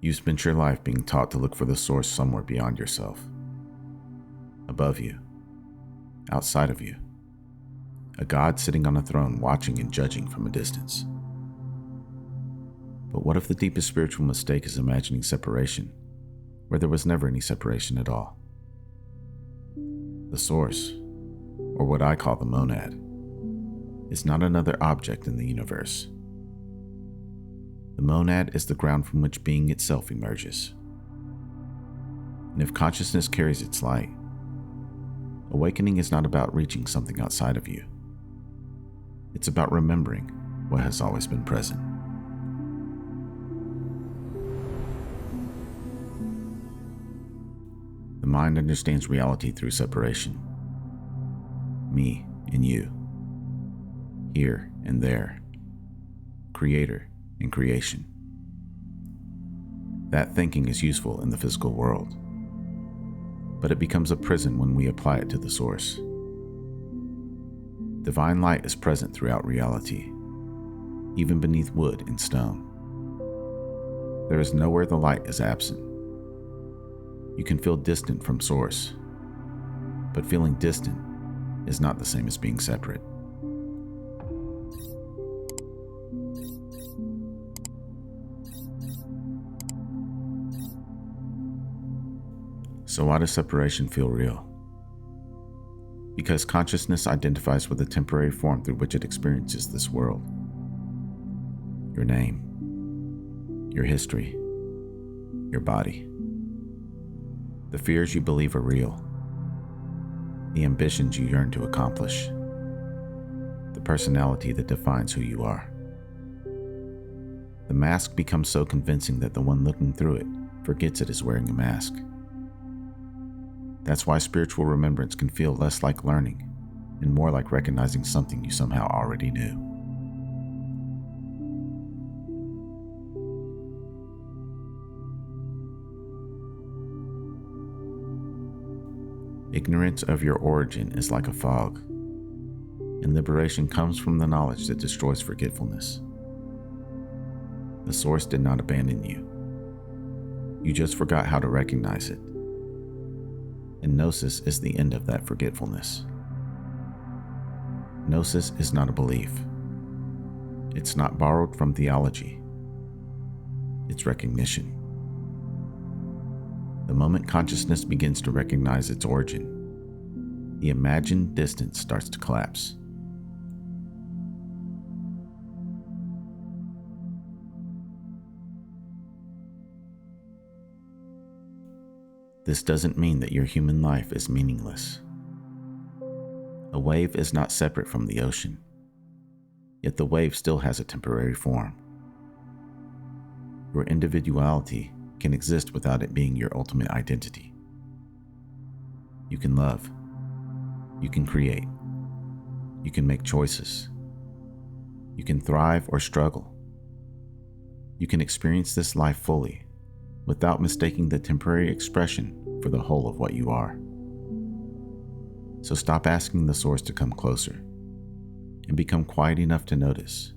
You spent your life being taught to look for the source somewhere beyond yourself, above you, outside of you, a God sitting on a throne watching and judging from a distance. But what if the deepest spiritual mistake is imagining separation, where there was never any separation at all? The source, or what I call the monad, is not another object in the universe. The monad is the ground from which being itself emerges. And if consciousness carries its light, awakening is not about reaching something outside of you. It's about remembering what has always been present. The mind understands reality through separation. Me and you. Here and there. Creator and creation. That thinking is useful in the physical world, but it becomes a prison when we apply it to the source. Divine light is present throughout reality, even beneath wood and stone. There is nowhere the light is absent. You can feel distant from source, but feeling distant is not the same as being separate. So why does separation feel real? Because consciousness identifies with the temporary form through which it experiences this world. Your name, your history, your body, the fears you believe are real, the ambitions you yearn to accomplish, the personality that defines who you are. The mask becomes so convincing that the one looking through it forgets it is wearing a mask. That's why spiritual remembrance can feel less like learning and more like recognizing something you somehow already knew. Ignorance of your origin is like a fog, and liberation comes from the knowledge that destroys forgetfulness. The source did not abandon you. You just forgot how to recognize it. And Gnosis is the end of that forgetfulness. Gnosis is not a belief. It's not borrowed from theology. It's recognition. The moment consciousness begins to recognize its origin, the imagined distance starts to collapse. This doesn't mean that your human life is meaningless. A wave is not separate from the ocean, yet the wave still has a temporary form. Your individuality can exist without it being your ultimate identity. You can love. You can create. You can make choices. You can thrive or struggle. You can experience this life fully, without mistaking the temporary expression for the whole of what you are. So stop asking the source to come closer, and become quiet enough to notice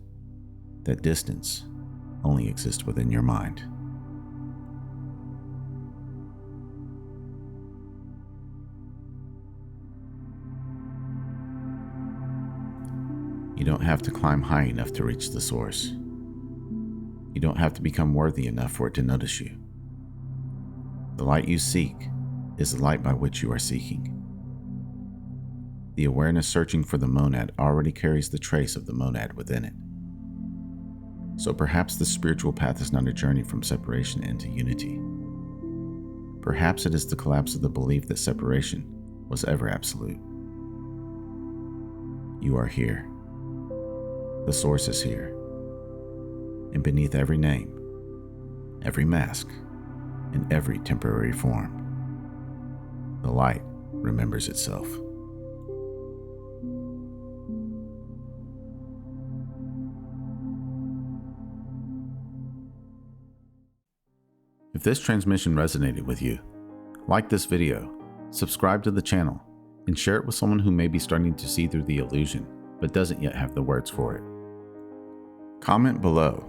that distance only exists within your mind. You don't have to climb high enough to reach the source. You don't have to become worthy enough for it to notice you. The light you seek is the light by which you are seeking. The awareness searching for the monad already carries the trace of the monad within it. So perhaps the spiritual path is not a journey from separation into unity. Perhaps it is the collapse of the belief that separation was ever absolute. You are here. The source is here. And beneath every name, every mask, and every temporary form, the light remembers itself. If this transmission resonated with you, like this video, subscribe to the channel, and share it with someone who may be starting to see through the illusion, but doesn't yet have the words for it. Comment below,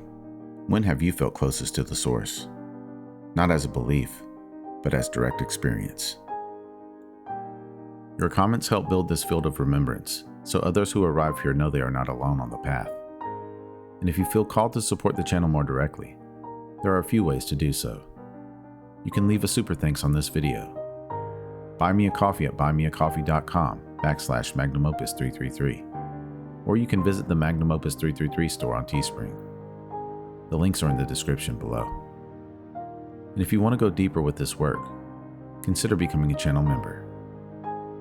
when have you felt closest to the source? not as a belief, but as direct experience. Your comments help build this field of remembrance, so others who arrive here know they are not alone on the path. And if you feel called to support the channel more directly, there are a few ways to do so. You can leave a super thanks on this video. Buy me a coffee at buymeacoffee.com/magnumopus333. Or you can visit the Magnum Opus 333 store on Teespring. The links are in the description below. And if you want to go deeper with this work, consider becoming a channel member.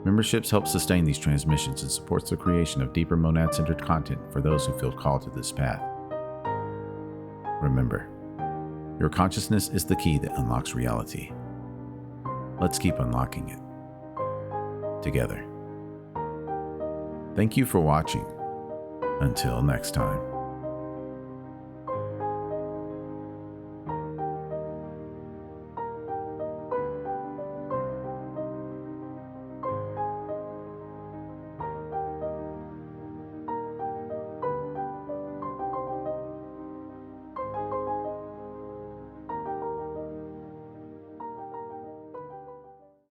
Memberships help sustain these transmissions and supports the creation of deeper monad-centered content for those who feel called to this path. Remember, your consciousness is the key that unlocks reality. Let's keep unlocking it together. Thank you for watching. Until next time.